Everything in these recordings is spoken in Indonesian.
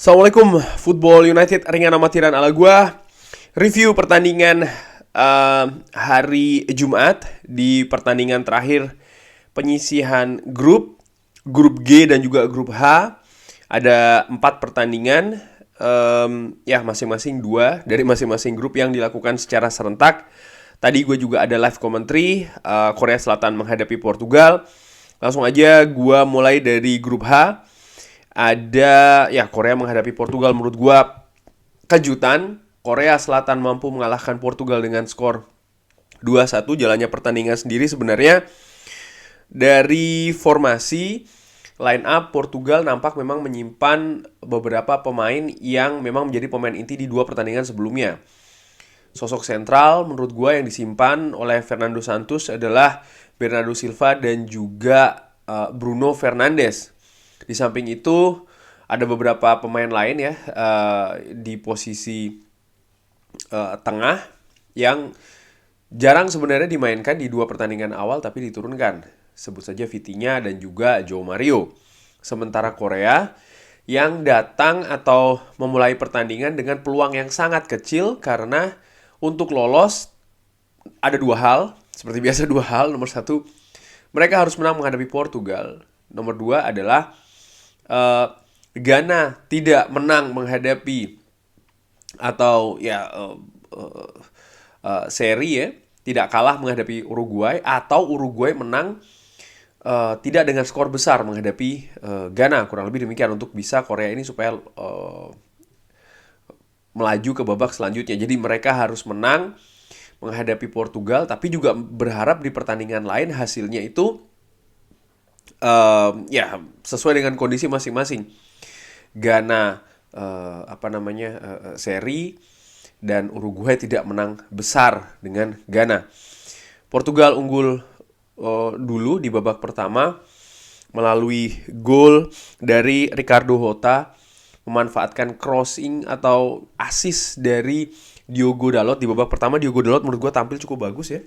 Assalamualaikum, Football United ringan amatiran ala gua. Review pertandingan hari Jumat di pertandingan terakhir penyisihan grup G dan juga grup H. Ada 4 pertandingan, ya masing-masing 2 dari masing-masing grup yang dilakukan secara serentak. Tadi gue juga ada live commentary Korea Selatan menghadapi Portugal. Langsung aja gue mulai dari grup H. Ada ya Korea menghadapi Portugal, menurut gua kejutan. Korea Selatan mampu mengalahkan Portugal dengan skor 2-1. Jalannya pertandingan sendiri sebenarnya dari formasi line up Portugal nampak memang menyimpan beberapa pemain yang memang menjadi pemain inti di 2 pertandingan sebelumnya. Sosok sentral menurut gua yang disimpan oleh Fernando Santos adalah Bernardo Silva dan juga Bruno Fernandes. Di samping itu ada beberapa pemain lain ya di posisi tengah yang jarang sebenarnya dimainkan di 2 pertandingan awal tapi diturunkan. Sebut saja Vitinha dan juga João Mario. Sementara Korea yang datang atau memulai pertandingan dengan peluang yang sangat kecil karena untuk lolos ada 2 hal. Seperti biasa 2 hal. Nomor 1, mereka harus menang menghadapi Portugal. Nomor 2 adalah Ghana tidak menang menghadapi atau ya seri ya, tidak kalah menghadapi Uruguay, atau Uruguay menang tidak dengan skor besar menghadapi Ghana, kurang lebih demikian, untuk bisa Korea ini supaya melaju ke babak selanjutnya. Jadi mereka harus menang menghadapi Portugal, tapi juga berharap di pertandingan lain hasilnya itu ya sesuai dengan kondisi masing-masing. Ghana seri dan Uruguay tidak menang besar dengan Ghana. Portugal unggul dulu di babak pertama melalui gol dari Ricardo Horta, memanfaatkan crossing atau assist dari Diogo Dalot di babak pertama. Diogo Dalot menurut gue tampil cukup bagus ya.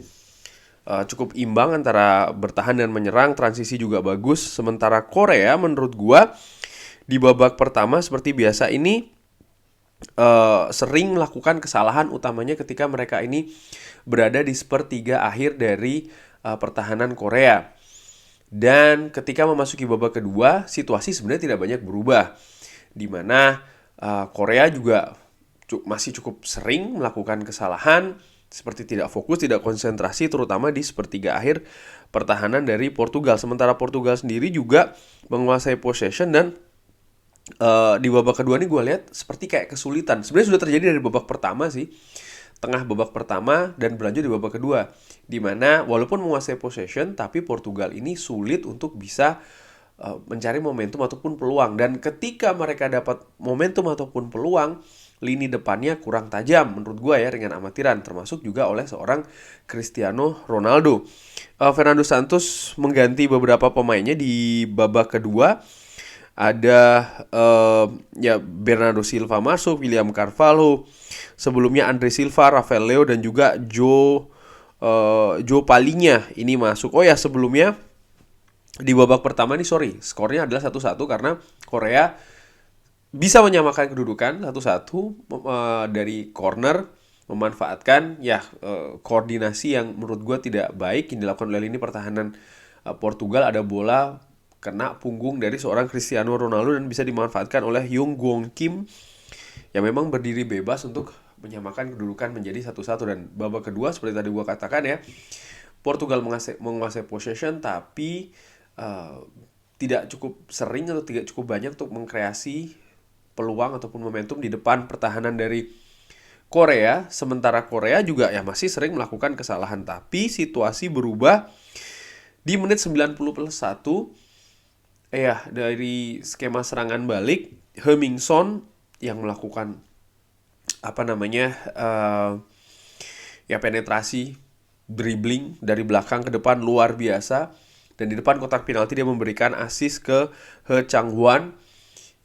Cukup imbang antara bertahan dan menyerang, transisi juga bagus. Sementara Korea menurut gua di babak pertama seperti biasa ini sering melakukan kesalahan, utamanya ketika mereka ini berada di sepertiga akhir dari pertahanan Korea. Dan ketika memasuki babak kedua, situasi sebenarnya tidak banyak berubah, di mana Korea juga masih cukup sering melakukan kesalahan, seperti tidak fokus, tidak konsentrasi, terutama di sepertiga akhir pertahanan dari Portugal. Sementara Portugal sendiri juga menguasai possession dan di babak kedua ini gue lihat seperti kayak kesulitan. Sebenarnya sudah terjadi dari babak pertama sih, tengah babak pertama dan berlanjut di babak kedua, di mana walaupun menguasai possession, tapi Portugal ini sulit untuk bisa mencari momentum ataupun peluang. Dan ketika mereka dapat momentum ataupun peluang, lini depannya kurang tajam menurut gue ya, ringan amatiran, termasuk juga oleh seorang Cristiano Ronaldo. Fernando Santos mengganti beberapa pemainnya di babak kedua. Ada ya Bernardo Silva masuk, William Carvalho, sebelumnya Andre Silva, Rafael Leo dan juga Joe Palhinha ini masuk. Oh ya, sebelumnya di babak pertama nih skornya adalah 1-1 karena Korea bisa menyamakan kedudukan 1-1 dari corner, memanfaatkan ya koordinasi yang menurut gue tidak baik yang dilakukan oleh lini pertahanan Portugal. Ada bola kena punggung dari seorang Cristiano Ronaldo dan bisa dimanfaatkan oleh Young Gwon Kim yang memang berdiri bebas untuk menyamakan kedudukan menjadi 1-1. Dan babak kedua seperti tadi gue katakan ya, Portugal menguasai possession tapi tidak cukup sering atau tidak cukup banyak untuk mengkreasi peluang ataupun momentum di depan pertahanan dari Korea. Sementara Korea juga ya masih sering melakukan kesalahan. Tapi situasi berubah di menit 90+1 ya, dari skema serangan balik Heung-min Son yang melakukan ya penetrasi, dribbling dari belakang ke depan luar biasa. Dan di depan kotak penalti dia memberikan assist ke He Chang-hwan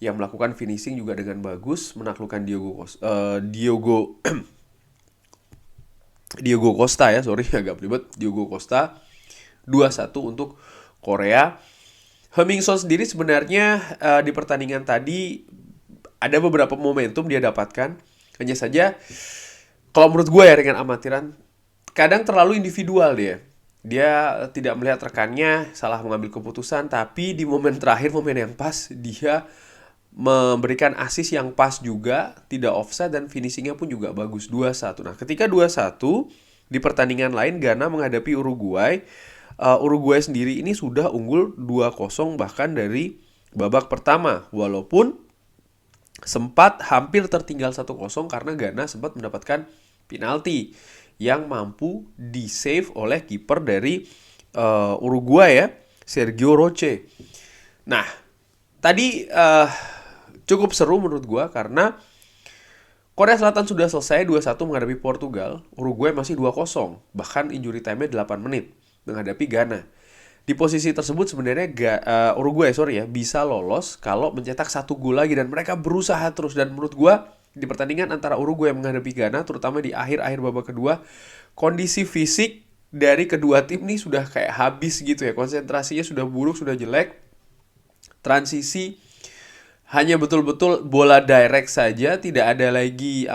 yang melakukan finishing juga dengan bagus, menaklukkan Diogo Costa ya, agak ribet, Diogo Costa. 2-1 untuk Korea. Heung-min Son sendiri sebenarnya di pertandingan tadi ada beberapa momentum dia dapatkan. Hanya saja kalau menurut gue ya dengan amatiran, kadang terlalu individual dia. Dia tidak melihat rekannya, salah mengambil keputusan, tapi di momen terakhir, momen yang pas, dia memberikan assist yang pas juga, tidak offside dan finishingnya pun juga bagus 2-1. Nah, ketika 2-1 di pertandingan lain Ghana menghadapi Uruguay, Uruguay sendiri ini sudah unggul 2-0 bahkan dari babak pertama, walaupun sempat hampir tertinggal 1-0 karena Ghana sempat mendapatkan penalti yang mampu di-save oleh kiper dari Uruguay ya, Sergio Roche. Nah, tadi cukup seru menurut gua karena Korea Selatan sudah selesai 2-1 menghadapi Portugal, Uruguay masih 2-0, bahkan injury time-nya 8 menit menghadapi Ghana. Di posisi tersebut sebenarnya Uruguay bisa lolos kalau mencetak 1 gol lagi dan mereka berusaha terus. Dan menurut gua di pertandingan antara Uruguay menghadapi Ghana, terutama di akhir-akhir babak kedua, kondisi fisik dari kedua tim ini sudah kayak habis gitu ya, konsentrasinya sudah buruk, sudah jelek. Transisi hanya betul-betul bola direct saja, tidak ada lagi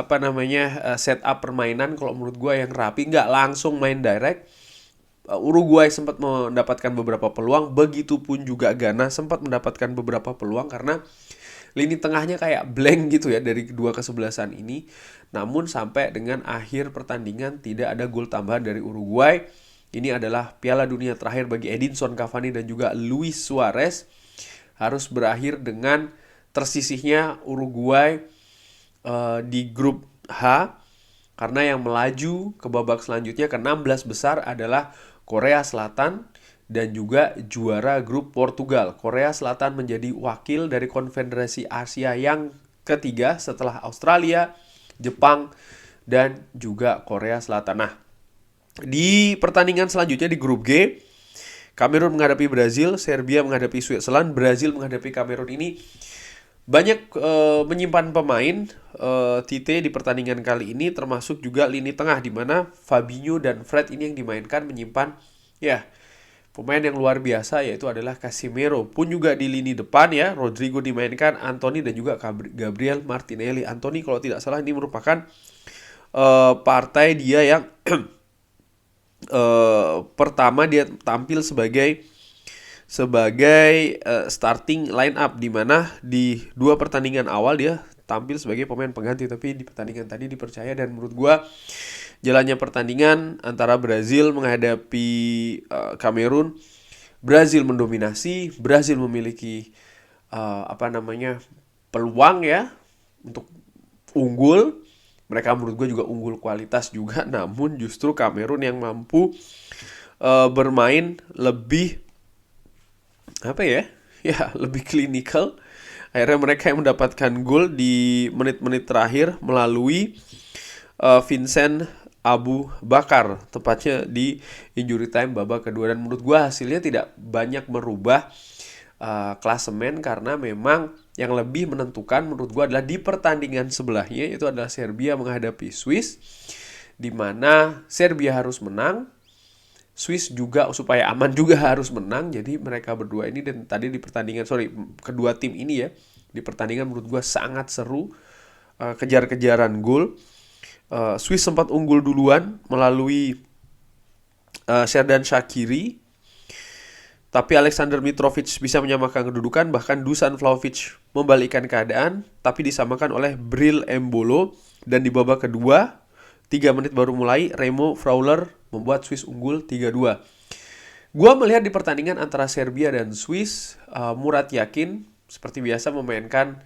setup permainan kalau menurut gue yang rapi, nggak langsung main direct. Uruguay sempat mendapatkan beberapa peluang, begitupun juga Ghana sempat mendapatkan beberapa peluang karena lini tengahnya kayak blank gitu ya dari kedua kesebelasan ini. Namun sampai dengan akhir pertandingan tidak ada gol tambahan dari Uruguay. Ini adalah Piala Dunia terakhir bagi Edinson Cavani dan juga Luis Suarez. Harus berakhir dengan tersisihnya Uruguay di grup H, karena yang melaju ke babak selanjutnya ke 16 besar adalah Korea Selatan dan juga juara grup Portugal. Korea Selatan menjadi wakil dari Konfederasi Asia yang ketiga setelah Australia, Jepang, dan juga Korea Selatan. Nah, di pertandingan selanjutnya di grup G, Kamerun menghadapi Brazil, Serbia menghadapi Switzerland, Brazil menghadapi Kamerun. Ini banyak menyimpan pemain Tite di pertandingan kali ini, termasuk juga lini tengah di mana Fabinho dan Fred ini yang dimainkan menyimpan ya pemain yang luar biasa, yaitu adalah Casemiro. Pun juga di lini depan ya, Rodrigo dimainkan, Anthony dan juga Gabriel Martinelli. Anthony kalau tidak salah ini merupakan partai dia yang pertama dia tampil sebagai starting line up, di mana di 2 pertandingan awal dia tampil sebagai pemain pengganti, tapi di pertandingan tadi dipercaya. Dan menurut gua jalannya pertandingan antara Brazil menghadapi Kamerun, Brazil mendominasi, Brazil memiliki peluang ya untuk unggul. Mereka menurut gue juga unggul kualitas juga, namun justru Kamerun yang mampu bermain lebih lebih klinikal. Akhirnya mereka yang mendapatkan gol di menit-menit terakhir melalui Vincent Abu Bakar, tepatnya di injury time babak kedua. Dan menurut gue hasilnya tidak banyak merubah klasemen, karena memang yang lebih menentukan menurut gue adalah di pertandingan sebelahnya, itu adalah Serbia menghadapi Swiss, di mana Serbia harus menang, Swiss juga supaya aman juga harus menang. Jadi mereka berdua ini, dan tadi di pertandingan kedua tim ini ya, di pertandingan menurut gue sangat seru, kejar-kejaran gol. Swiss sempat unggul duluan melalui Xherdan Shaqiri, tapi Alexander Mitrovic bisa menyamakan kedudukan, bahkan Dusan Vlahovic membalikkan keadaan, tapi disamakan oleh Bril Embolo. Dan di babak kedua 3 menit baru mulai, Remo Freuler membuat Swiss unggul 3-2. Gua melihat di pertandingan antara Serbia dan Swiss, Murat Yakin seperti biasa memainkan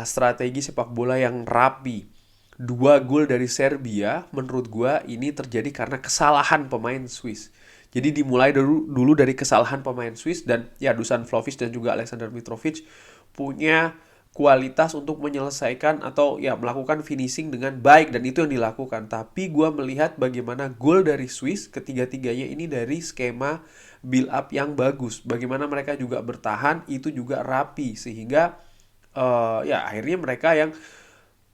strategi sepak bola yang rapi. 2 gol dari Serbia menurut gua ini terjadi karena kesalahan pemain Swiss. Jadi dimulai dulu dari kesalahan pemain Swiss, dan ya Dusan Vlahovic dan juga Alexander Mitrovic punya kualitas untuk menyelesaikan atau ya melakukan finishing dengan baik, dan itu yang dilakukan. Tapi gue melihat bagaimana gol dari Swiss ketiga-tiganya ini dari skema build up yang bagus. Bagaimana mereka juga bertahan itu juga rapi, sehingga ya akhirnya mereka yang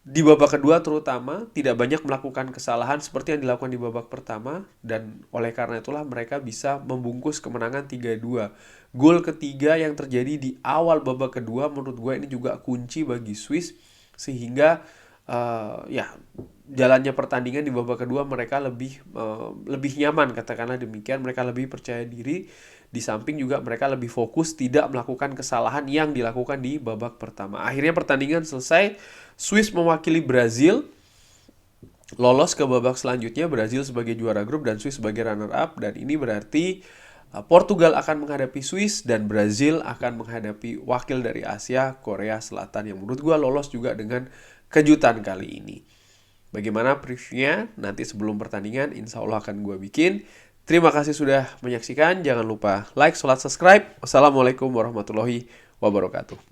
di babak kedua terutama tidak banyak melakukan kesalahan seperti yang dilakukan di babak pertama, dan oleh karena itulah mereka bisa membungkus kemenangan 3-2. Gol ketiga yang terjadi di awal babak kedua menurut gue ini juga kunci bagi Swiss, sehingga ya jalannya pertandingan di babak kedua mereka lebih nyaman, katakanlah demikian. Mereka lebih percaya diri, di samping juga mereka lebih fokus tidak melakukan kesalahan yang dilakukan di babak pertama. Akhirnya pertandingan selesai, Swiss mewakili Brazil lolos ke babak selanjutnya, Brazil sebagai juara grup dan Swiss sebagai runner up, dan ini berarti Portugal akan menghadapi Swiss dan Brazil akan menghadapi wakil dari Asia, Korea Selatan, yang menurut gue lolos juga dengan kejutan kali ini. Bagaimana previewnya? Nanti sebelum pertandingan insya Allah akan gue bikin. Terima kasih sudah menyaksikan. Jangan lupa like, subscribe. Wassalamualaikum warahmatullahi wabarakatuh.